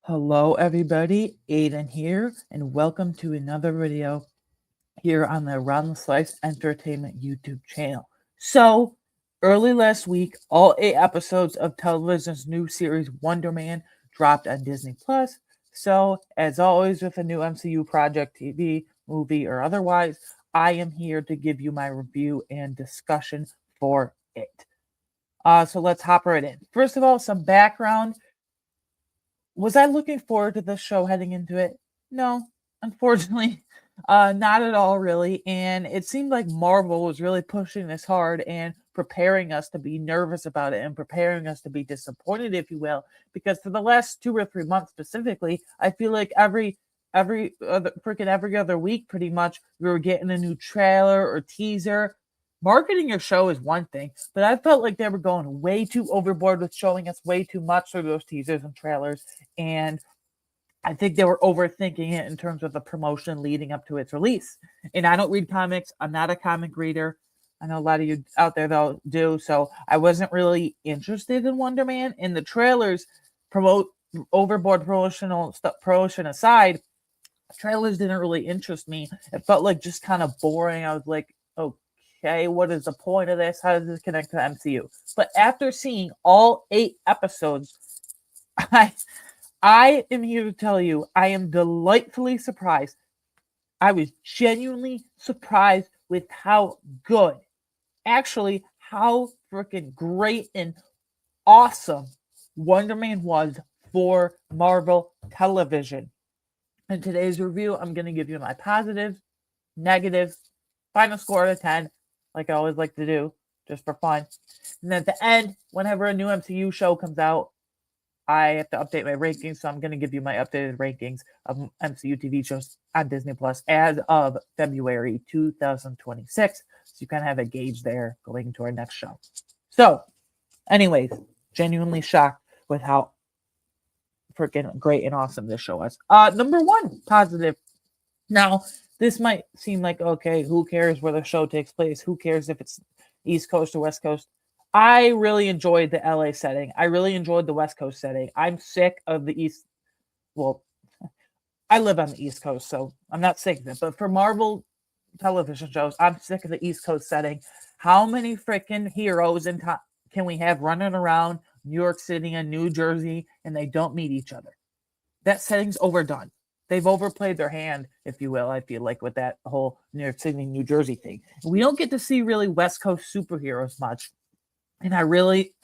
Hello, everybody. Aiden here, and welcome to another video here on the Around the Slice Entertainment YouTube channel. So, early last week, all 8 episodes of television's new series Wonder Man dropped on Disney Plus. So, as always, with a new MCU project, TV, movie, or otherwise, I am here to give you my review and discussion for it. So let's hop right in. First of all, some background. Was I looking forward to this show heading into it? No, unfortunately, not at all, really. And it seemed like Marvel was really pushing this hard and preparing us to be nervous about it and preparing us to be disappointed, if you will. Because for the last 2 or 3 months specifically, I feel like every other week, pretty much, we were getting a new trailer or teaser. Marketing your show is one thing, but I felt like they were going way too overboard with showing us way too much through those teasers and trailers. And I think they were overthinking it in terms of the promotion leading up to its release. And I don't read comics. I'm not a comic reader. I know a lot of you out there though do. So I wasn't really interested in Wonder Man. And the trailers promote overboard promotion aside, trailers didn't really interest me. It felt like just kind of boring. I was like, okay, what is the point of this? How does this connect to the MCU? But after seeing all 8 episodes, I I am here to tell you, I am delightfully surprised. I was genuinely surprised with how good, actually, how freaking great and awesome Wonder Man was for Marvel television. In today's review, I'm going to give you my positives, negatives, final score out of 10, like I always like to do, just for fun. And then at the end, whenever a new MCU show comes out, I have to update my rankings, so I'm going to give you my updated rankings of MCU TV shows on Disney Plus as of February 2026. So you kind of have a gauge there going into our next show. So, anyways, genuinely shocked with how freaking great and awesome this show was. Number one, positive. Now, this might seem like, okay, who cares where the show takes place? Who cares if it's East Coast or West Coast? I really enjoyed the LA setting. I really enjoyed the West Coast setting. I'm sick of the East. Well, I live on the East Coast, so I'm not sick of it. But for Marvel television shows, I'm sick of the East Coast setting. How many freaking heroes can we have running around New York City and New Jersey and they don't meet each other? That setting's overdone. They've overplayed their hand, if you will, I feel like, with that whole New York City, New Jersey thing. We don't get to see really West Coast superheroes much. And I really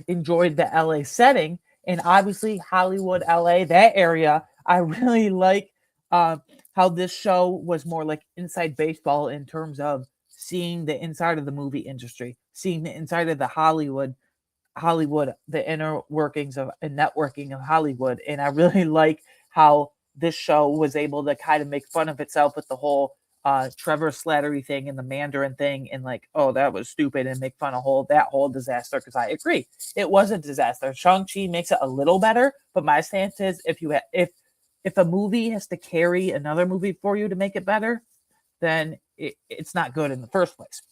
enjoyed the LA setting. And obviously, Hollywood, LA, that area, I really like how this show was more like inside baseball in terms of seeing the inside of the movie industry, seeing the inside of the Hollywood, the inner workings of and networking of Hollywood. And I really like how this show was able to kind of make fun of itself with the whole Trevor Slattery thing and the Mandarin thing, and like, oh, that was stupid, and make fun of that whole disaster. Because I agree, it was a disaster. Shang-Chi makes it a little better, but my stance is if a movie has to carry another movie for you to make it better, then it's not good in the first place.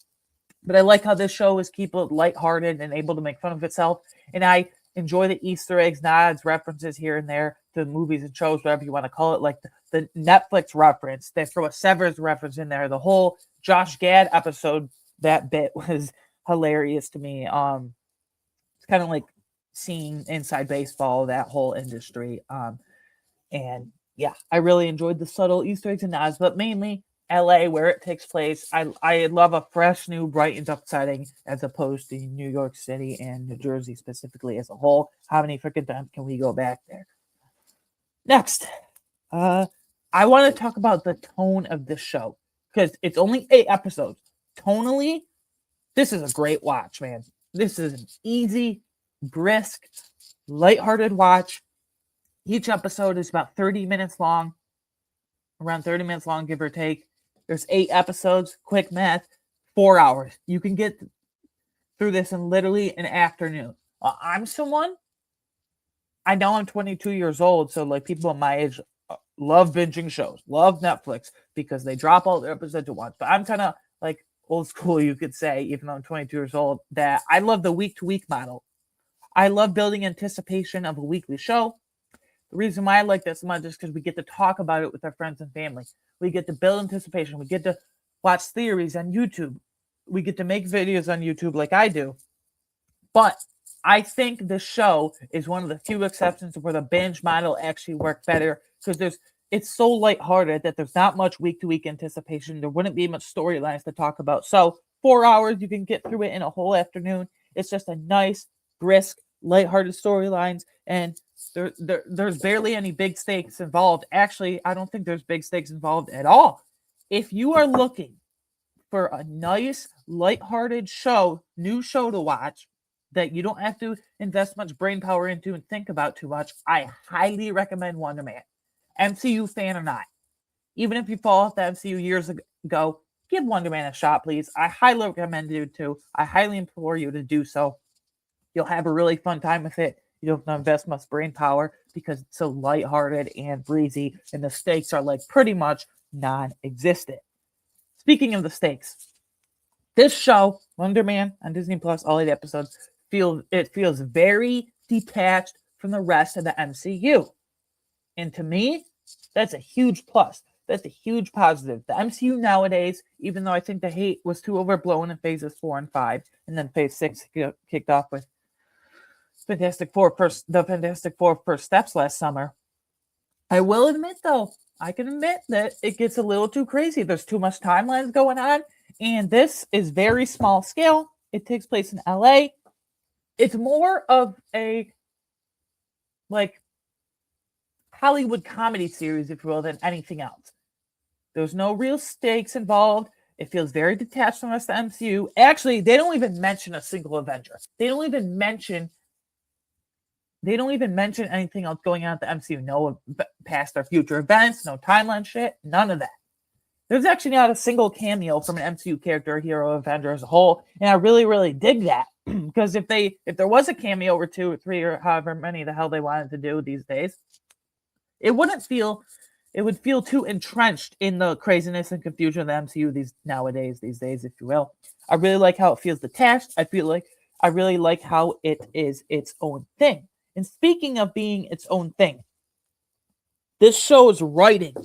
But I like how this show is keep it lighthearted and able to make fun of itself, and I enjoy the Easter eggs, nods, references here and there to movies and shows, whatever you want to call it, like the Netflix reference. They throw a Severance reference in there. The whole Josh Gad episode, that bit was hilarious to me. It's kind of like seeing inside baseball, that whole industry. And yeah, I really enjoyed the subtle Easter eggs and nods, but mainly LA, where it takes place. I love a fresh, new, brightened up setting as opposed to New York City and New Jersey specifically as a whole. How many freaking times can we go back there? Next, I want to talk about the tone of this show because it's only 8 episodes. Tonally, this is a great watch, man. This is an easy, brisk, lighthearted watch. Each episode is about 30 minutes long, around 30 minutes long, give or take. There's 8 episodes, quick math, 4 hours. You can get through this in literally an afternoon. I'm someone, I know I'm 22 years old, so like people my age love binging shows, love Netflix because they drop all their episodes at once. But I'm kind of like old school, you could say, even though I'm 22 years old, that I love the week-to-week model. I love building anticipation of a weekly show. The reason why I like this so much is because we get to talk about it with our friends and family. We get to build anticipation. We get to watch theories on YouTube. We get to make videos on YouTube like I do. But I think the show is one of the few exceptions where the binge model actually worked better because it's so lighthearted that there's not much week-to-week anticipation. There wouldn't be much storylines to talk about. So 4 hours, you can get through it in a whole afternoon. It's just a nice, brisk, lighthearted storylines, and there's barely any big stakes involved. Actually, I don't think there's big stakes involved at all. If you are looking for a nice, lighthearted show, new show to watch, that you don't have to invest much brain power into and think about too much, I highly recommend Wonder Man. MCU fan or not. Even if you fall off the MCU years ago, give Wonder Man a shot, please. I highly recommend you to. I highly implore you to do so. You'll have a really fun time with it. You don't have to invest much brain power because it's so lighthearted and breezy, and the stakes are like pretty much non-existent. Speaking of the stakes, this show, Wonder Man on Disney Plus, all 8 episodes, feels very detached from the rest of the MCU. And to me, that's a huge plus. That's a huge positive. The MCU nowadays, even though I think the hate was too overblown in phases 4 and 5, and then phase 6 kicked off with the Fantastic Four first steps last summer, I will admit, though, I can admit that it gets a little too crazy. There's too much timelines going on, and this is very small scale. It takes place in LA. It's more of a Hollywood comedy series, if you will, than anything else. There's no real stakes involved. It feels very detached from the rest of the MCU. Actually, they don't even mention a single Avenger. They don't even mention anything else going on at the MCU. No past or future events, no timeline shit, none of that. There's actually not a single cameo from an MCU character, hero, Avenger as a whole, and I really, really dig that. Because if there was a cameo or 2 or 3 or however many the hell they wanted to do these days, it would feel too entrenched in the craziness and confusion of the MCU these days, if you will. I really like how it feels detached. I really like how it is its own thing. And speaking of being its own thing, this show's writing.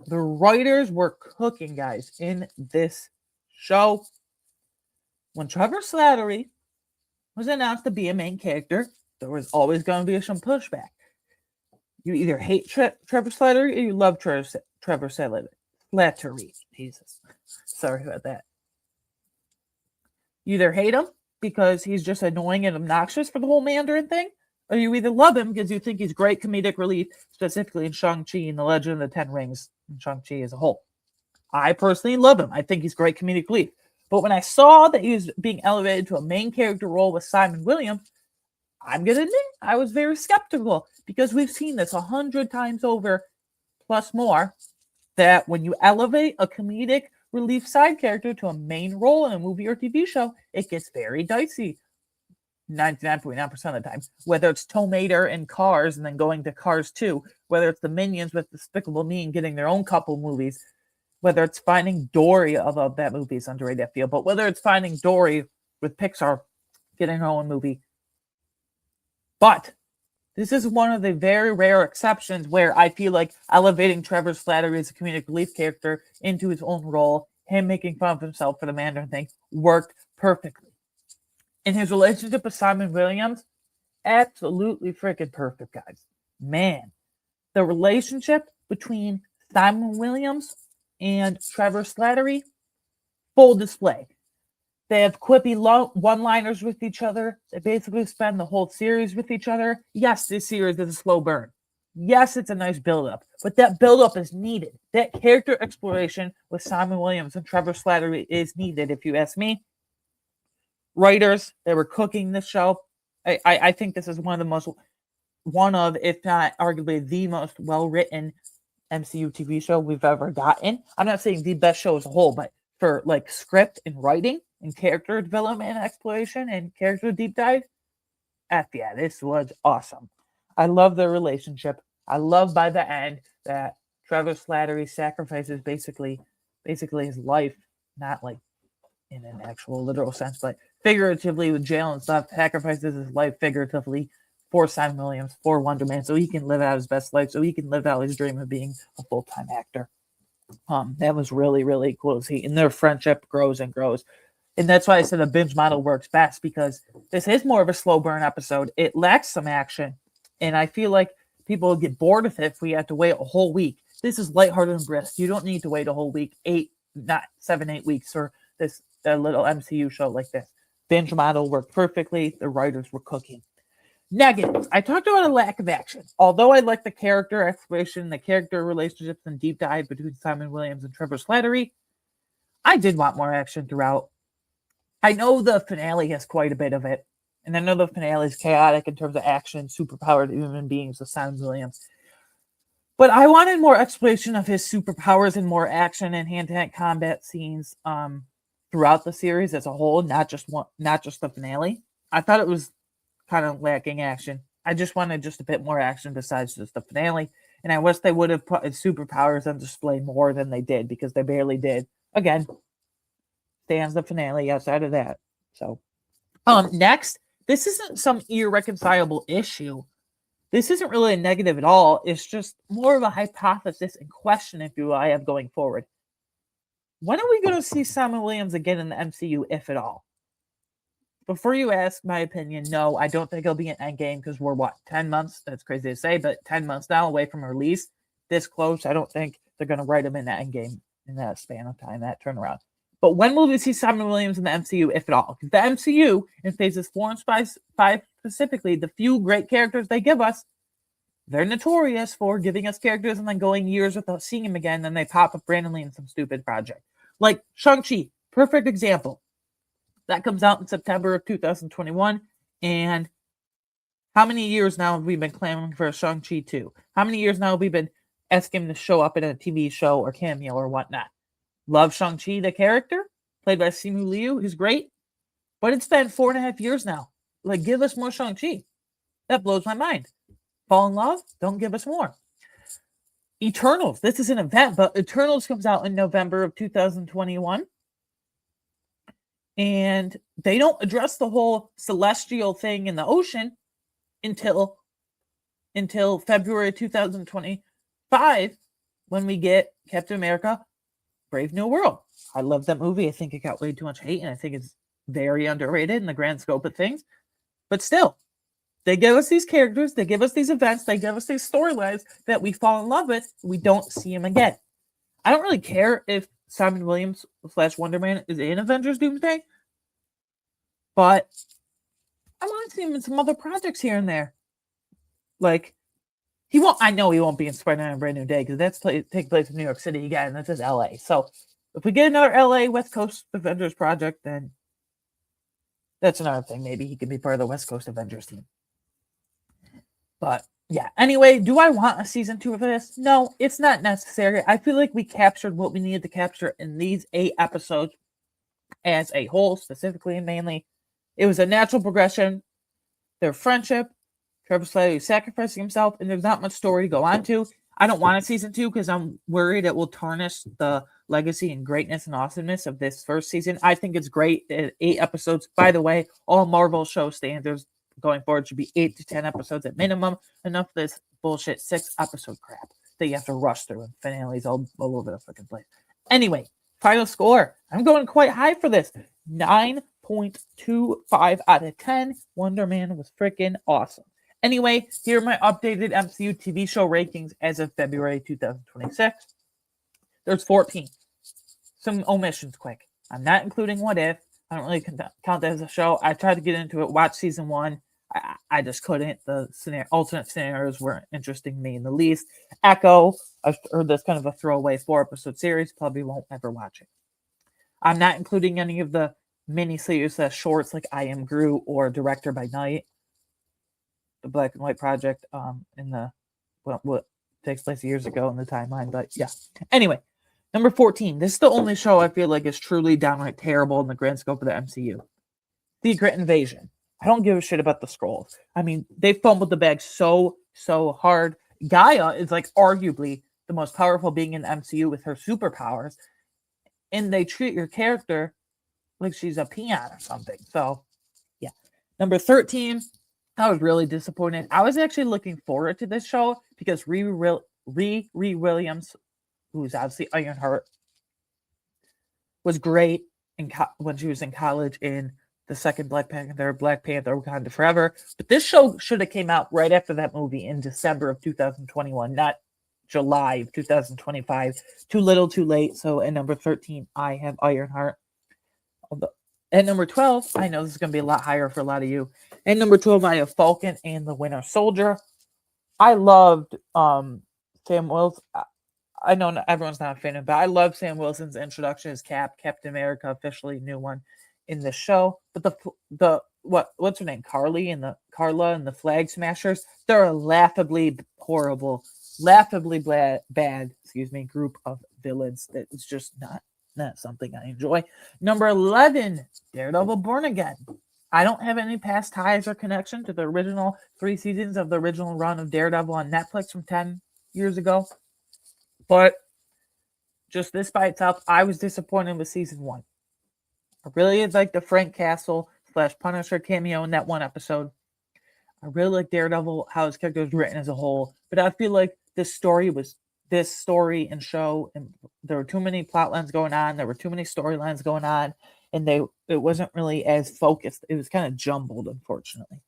The writers were cooking, guys, in this show. When Trevor Slattery was announced to be a main character, there was always going to be some pushback. You either hate Trevor Slattery or you love Trevor Slattery. Jesus. Sorry about that. You either hate him because he's just annoying and obnoxious for the whole Mandarin thing, or you either love him because you think he's great comedic relief, specifically in Shang-Chi and the Legend of the Ten Rings, and Shang-Chi as a whole. I personally love him. I think he's great comedic relief. But when I saw that he was being elevated to a main character role with Simon Williams, I'm going to admit I was very skeptical because we've seen this 100 times over, plus more, that when you elevate a comedic relief side character to a main role in a movie or TV show, it gets very dicey 99.9% of the time. Whether it's Tomater in Cars and then going to Cars 2, whether it's the Minions with Despicable Me and getting their own couple movies, whether it's Finding Dory, although that movie is underrated, I feel, but whether it's Finding Dory with Pixar getting her own movie. But this is one of the very rare exceptions where I feel like elevating Trevor Slattery as a comedic relief character into his own role, him making fun of himself for the Mandarin thing, worked perfectly. And his relationship with Simon Williams, absolutely freaking perfect, guys. Man, the relationship between Simon Williams and Trevor Slattery, full display. They have quippy one-liners with each other. They basically spend the whole series with each other. Yes, this series is a slow burn. Yes, it's a nice build-up, but that build-up is needed. That character exploration with Simon Williams and Trevor Slattery is needed, if you ask me. Writers, they were cooking this show. I think this is one of, if not arguably the most well-written MCU TV show we've ever gotten. I'm not saying the best show as a whole, but for like script and writing and character development and exploration and character deep dive, yeah, this was awesome. I love their relationship. I love by the end that Trevor Slattery sacrifices basically his life, not like in an actual literal sense, but figuratively with jail and stuff, sacrifices his life figuratively for Simon Williams, for Wonder Man, so he can live out his best life, so he can live out his dream of being a full-time actor. That was really, really cool to see. And their friendship grows and grows. And that's why I said a binge model works best, because this is more of a slow burn episode. It lacks some action. And I feel like people will get bored with it if we have to wait a whole week. This is lighthearted and brisk. You don't need to wait a whole week, 8 weeks for this little MCU show like this. Binge model worked perfectly. The writers were cooking. Negatives. I talked about a lack of action. Although I like the character exploration, the character relationships, and deep dive between Simon Williams and Trevor Slattery, I did want more action throughout. I know the finale has quite a bit of it, and I know the finale is chaotic in terms of action and superpowered human beings with Simon Williams. But I wanted more exploration of his superpowers and more action and hand-to-hand combat scenes throughout the series as a whole, not just the finale. I thought it was kind of lacking action. I just wanted just a bit more action besides just the finale, and I wish they would have put his superpowers on display more than they did, because they barely did. Again, stands the finale outside of that. So, next, this isn't some irreconcilable issue. This isn't really a negative at all. It's just more of a hypothesis and question, if you will, I have going forward. When are we going to see Simon Williams again in the MCU, if at all? Before you ask my opinion, no, I don't think he'll be in Endgame, because we're, 10 months? That's crazy to say, but 10 months now away from release. This close, I don't think they're going to write him in that Endgame in that span of time, that turnaround. But when will we see Simon Williams in the MCU, if at all? Because the MCU, in phases 4 and 5 specifically, the few great characters they give us, they're notorious for giving us characters and then going years without seeing them again, then they pop up randomly in some stupid project. Like Shang-Chi, perfect example. That comes out in September of 2021, and how many years now have we been clamoring for a Shang-Chi 2? How many years now have we been asking him to show up in a TV show or cameo or whatnot? Love Shang-Chi, the character, played by Simu Liu, who's great. But it's been 4.5 years now. Like, give us more Shang-Chi. That blows my mind. Fall in love? Don't give us more. Eternals. This is an event, but Eternals comes out in November of 2021. And they don't address the whole celestial thing in the ocean until February 2025, when we get Captain America Brave New World. I love that movie. I think it got way too much hate, and I think it's very underrated in the grand scope of things. But still, they give us these characters, they give us these events, they give us these storylines that we fall in love with, we don't see them again. I don't really care if Simon Williams / Wonder Man is in Avengers Doomsday, but I want to see him in some other projects here and there. Like, I know he won't be in Spider-Man Brand New Day, because that's take place in New York City again, and that's just LA. So if we get another LA West Coast Avengers project, then that's another thing. Maybe he could be part of the West Coast Avengers team. But yeah, anyway, do I want a season 2 of this? No, it's not necessary. I feel like we captured what we needed to capture in these 8 episodes as a whole, specifically and mainly. It was a natural progression. Their friendship, Trevor Slattery sacrificing himself, and there's not much story to go on to. I don't want a season 2 because I'm worried it will tarnish the legacy and greatness and awesomeness of this first season. I think it's great. 8 episodes. By the way, all Marvel show standards going forward should be 8 to 10 episodes at minimum. Enough of this bullshit 6-episode crap that you have to rush through, and finales all over the freaking place. Anyway, final score. I'm going quite high for this. 9.25 out of 10. Wonder Man was freaking awesome. Anyway, here are my updated MCU TV show rankings as of February 2026. There's 14. Some omissions quick. I'm not including What If. I don't really count that as a show. I tried to get into it, watch season 1. I just couldn't. The alternate scenarios weren't interesting to me in the least. Echo, I've heard that's kind of a throwaway 4-episode series. Probably won't ever watch it. I'm not including any of the mini-series shorts like I Am Groot or Director by Night. The Black and White Project in the what takes place years ago in the timeline. But yeah. Anyway, number 14. This is the only show I feel like is truly downright terrible in the grand scope of the MCU. Secret Invasion. I don't give a shit about the Skrulls. I mean, they fumbled the bag so hard. Gaia is like arguably the most powerful being in the MCU with her superpowers. And they treat your character like she's a peon or something. So, yeah. Number 13. I was really disappointed. I was actually looking forward to this show because Riri Williams, who's obviously Ironheart, was great when she was in college in the second Black Panther Wakanda Forever. But this show should have came out right after that movie in December of 2021, not July of 2025. Too little, too late. So at number 13, I have Ironheart. At number 12, I know this is going to be a lot higher for a lot of you. At number 12, I have Falcon and the Winter Soldier. I loved Sam Wilson. I know everyone's not a fan of it, but I love Sam Wilson's introduction as Captain America, officially new one in the show. But what's her name, Carla and the Flag Smashers, they're a laughably horrible, laughably bad, group of villains that is just not something I enjoy. Number 11, Daredevil Born Again. I don't have any past ties or connection to the original 3 seasons of the original run of Daredevil on Netflix from 10 years ago. But just this by itself, I was disappointed with season 1. I really liked the Frank Castle / Punisher cameo in that one episode. I really like Daredevil, how his character was written as a whole. But I feel like this story and show, and there were too many plot lines going on. There were too many storylines going on. And it wasn't really as focused. It was kind of jumbled, unfortunately.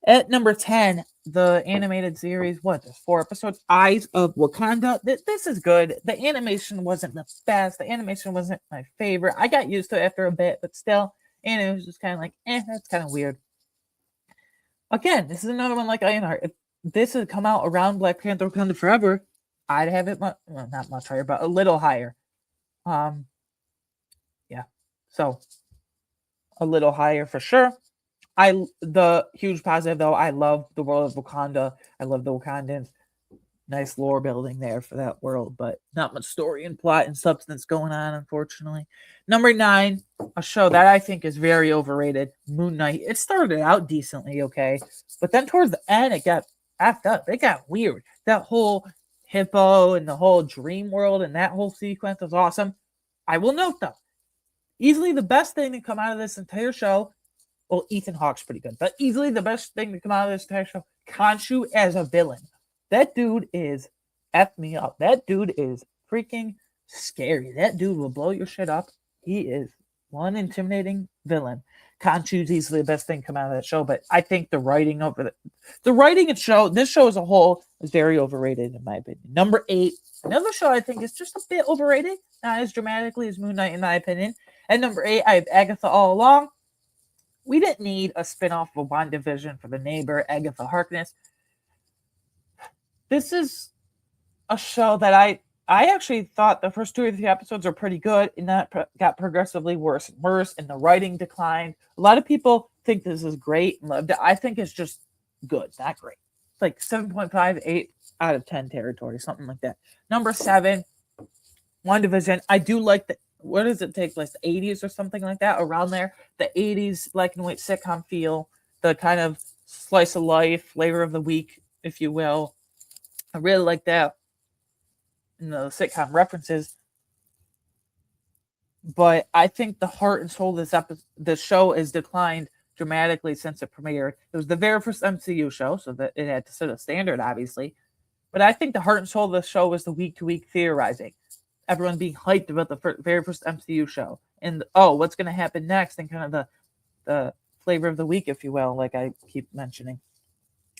At number 10, the animated series, there's 4 episodes, Eyes of Wakanda. This is good. The animation wasn't the best. The animation wasn't my favorite. I got used to it after a bit, but still, and it was just kind of like, that's kind of weird. Again, this is another one like Ironheart. If this had come out around Black Panther Wakanda Forever, I'd have it not much higher, but a little higher. So a little higher for sure. The huge positive though, I love the world of Wakanda. I love the Wakandans. Nice lore building there for that world, but not much story and plot and substance going on, unfortunately. Number 9, a show that I think is very overrated, Moon Knight. It started out decently okay, but then towards the end it got effed up. It got weird. That whole hippo and the whole dream world and that whole sequence was awesome. I will note though, easily the best thing to come out of this entire show, well, Ethan Hawke's pretty good, but easily the best thing to come out of this entire show, Khonshu as a villain. That dude is F me up. That dude is freaking scary. That dude will blow your shit up. He is one intimidating villain. Khonshu's easily the best thing to come out of that show, but I think the writing this show as a whole is very overrated in my opinion. Number 8, another show I think is just a bit overrated, not as dramatically as Moon Knight in my opinion. At number 8, I have Agatha All Along. We didn't need a spinoff of WandaVision for the neighbor, Agatha Harkness. This is a show that I actually thought the first 2 or 3 episodes are pretty good, and that got progressively worse and worse, and the writing declined. A lot of people think this is great and loved it. I think it's just good, not great. It's like 7.5, 8 out of 10 territory, something like that. Number 7, WandaVision. I do like the, what does it take place, the 80s or something like that, around there? The 80s black and white sitcom feel, the kind of slice of life, flavor of the week, if you will. I really like that. And the sitcom references. But I think the heart and soul of this show has declined dramatically since it premiered. It was the very first MCU show, so that it had to set a standard, obviously. But I think the heart and soul of the show was the week-to-week theorizing. Everyone being hyped about the very first MCU show. And, what's going to happen next? And kind of the flavor of the week, if you will, like I keep mentioning.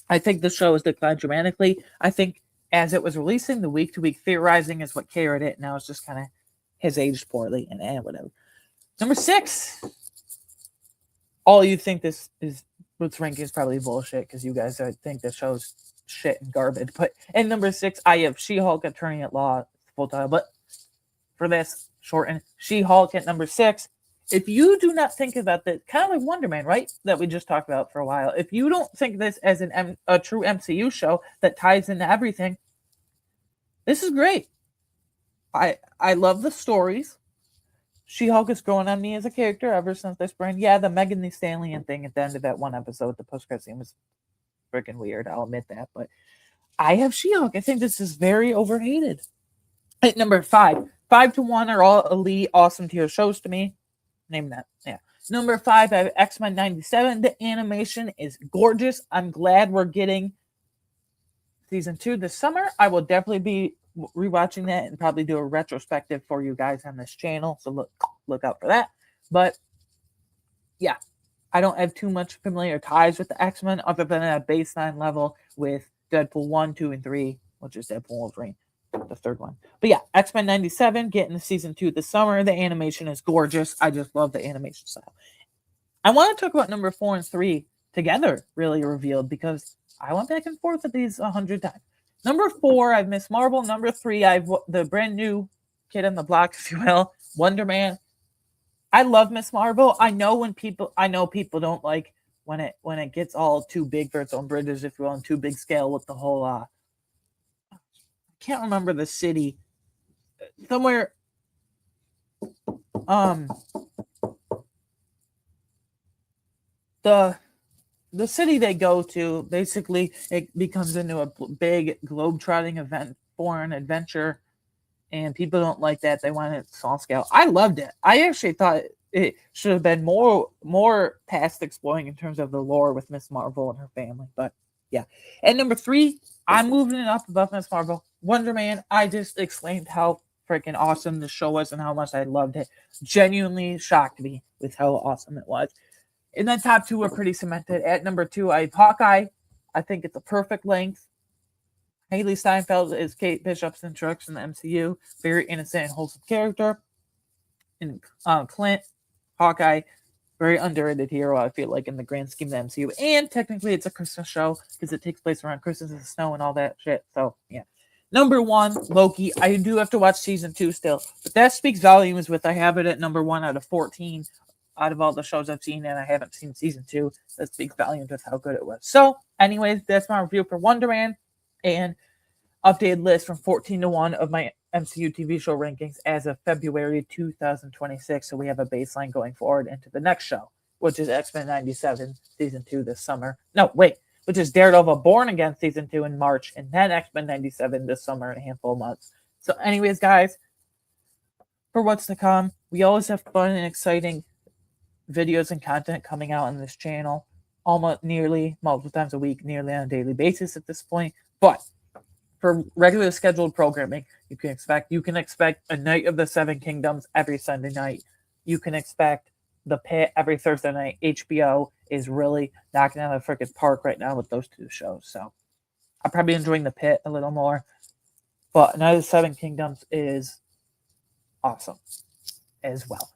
I think the show has declined dramatically. I think as it was releasing, the week-to-week theorizing is what carried it. Now it's just kind of has aged poorly and whatever. Number 6. All you think this ranking is probably bullshit because you guys think this show's shit and garbage. But at number 6, I have She-Hulk Attorney at Law, full title. But for this, shortened, She-Hulk at number 6. If you do not think about this, kind of like Wonder Man, right? That we just talked about for a while. If you don't think this as a true MCU show that ties into everything, this is great. I love the stories. She-Hulk is growing on me as a character ever since this brand. Yeah, the Megan Thee Stallion thing at the end of that one episode, the post-credit scene was freaking weird. I'll admit that. But I have She-Hulk. I think this is very overhated. At number 5, 5 to 1 are all elite, awesome tier shows to me. Name that. Yeah. Number 5, I have X-Men 97. The animation is gorgeous. I'm glad we're getting season 2 this summer. I will definitely be rewatching that and probably do a retrospective for you guys on this channel. So look out for that. But yeah, I don't have too much familiar ties with the X-Men other than at a baseline level with Deadpool 1, 2, and 3, which is Deadpool Wolverine, the third one. But yeah, X-Men 97 getting to season 2 this summer. The animation is gorgeous. I just love the animation style. I want to talk about number 4 and 3 together, really revealed, because I went back and forth with these 100 times. Number 4, I've Miss Marvel. Number 3, I've the brand new kid on the block, if you will, Wonder Man. I love Miss Marvel. I know people don't like when it gets all too big for its own bridges, if you will, on too big scale with the whole I can't remember the city. Somewhere the city they go to, basically it becomes into a big globe-trotting event, foreign adventure, and people don't like that. They want it small scale. I loved it. I actually thought it should have been more past exploring in terms of the lore with Miss Marvel and her family. But yeah. And number 3, I'm moving it up above Miss Marvel. Wonder Man. I just explained how freaking awesome the show was and how much I loved it. Genuinely shocked me with how awesome it was. And then top 2 are pretty cemented. At number 2, I have Hawkeye. I think it's a perfect length. Haley Steinfeld is Kate Bishop's introduction in the MCU. Very innocent and wholesome character. And Clint, Hawkeye, very underrated hero, I feel like, in the grand scheme of the MCU. And technically, it's a Christmas show because it takes place around Christmas and snow and all that shit. So, yeah. Number 1, Loki. I do have to watch season 2 still. But that speaks volumes with I have it at number 1 out of 14 out of all the shows I've seen, and I haven't seen season 2. That speaks volumes with how good it was. So, anyways, that's my review for Wonder Man. And updated list from 14 to 1 of my MCU TV show rankings as of February 2026. So we have a baseline going forward into the next show, which is X-Men 97 season 2 this summer. No, wait, which is Daredevil Born Again season 2 in March, and then X-Men 97 this summer in a handful of months. So anyways, guys, for what's to come, we always have fun and exciting videos and content coming out on this channel almost nearly multiple times a week, nearly on a daily basis at this point. But for regular scheduled programming, you can expect a Night of the Seven Kingdoms every Sunday night. You can expect The Pit every Thursday night. HBO is really knocking out of the freaking park right now with those 2 shows. So I'm probably enjoying The Pit a little more. But Night of the Seven Kingdoms is awesome as well.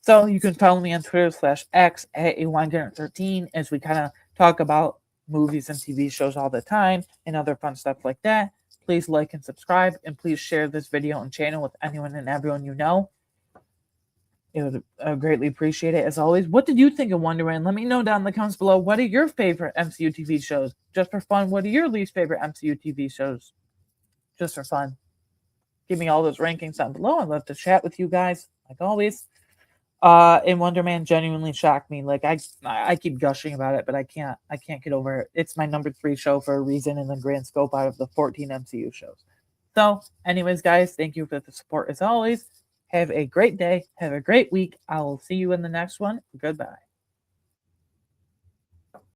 So you can follow me on Twitter /X at A113 as we kind of talk about movies and TV shows all the time and other fun stuff like that. Please like and subscribe, and please share this video and channel with anyone and everyone you know. It would greatly appreciate it. As always, what did you think of Wonder Man? Let me know down in the comments below. What are your favorite MCU TV shows? Just for fun, what are your least favorite MCU TV shows? Just for fun. Give me all those rankings down below. I'd love to chat with you guys, like always. And Wonder Man genuinely shocked me. Like I keep gushing about it, but I can't get over it. It's my number 3 show for a reason in the grand scope out of the 14 MCU shows. So, anyways, guys, thank you for the support as always. Have a great day. Have a great week. I will see you in the next one. Goodbye.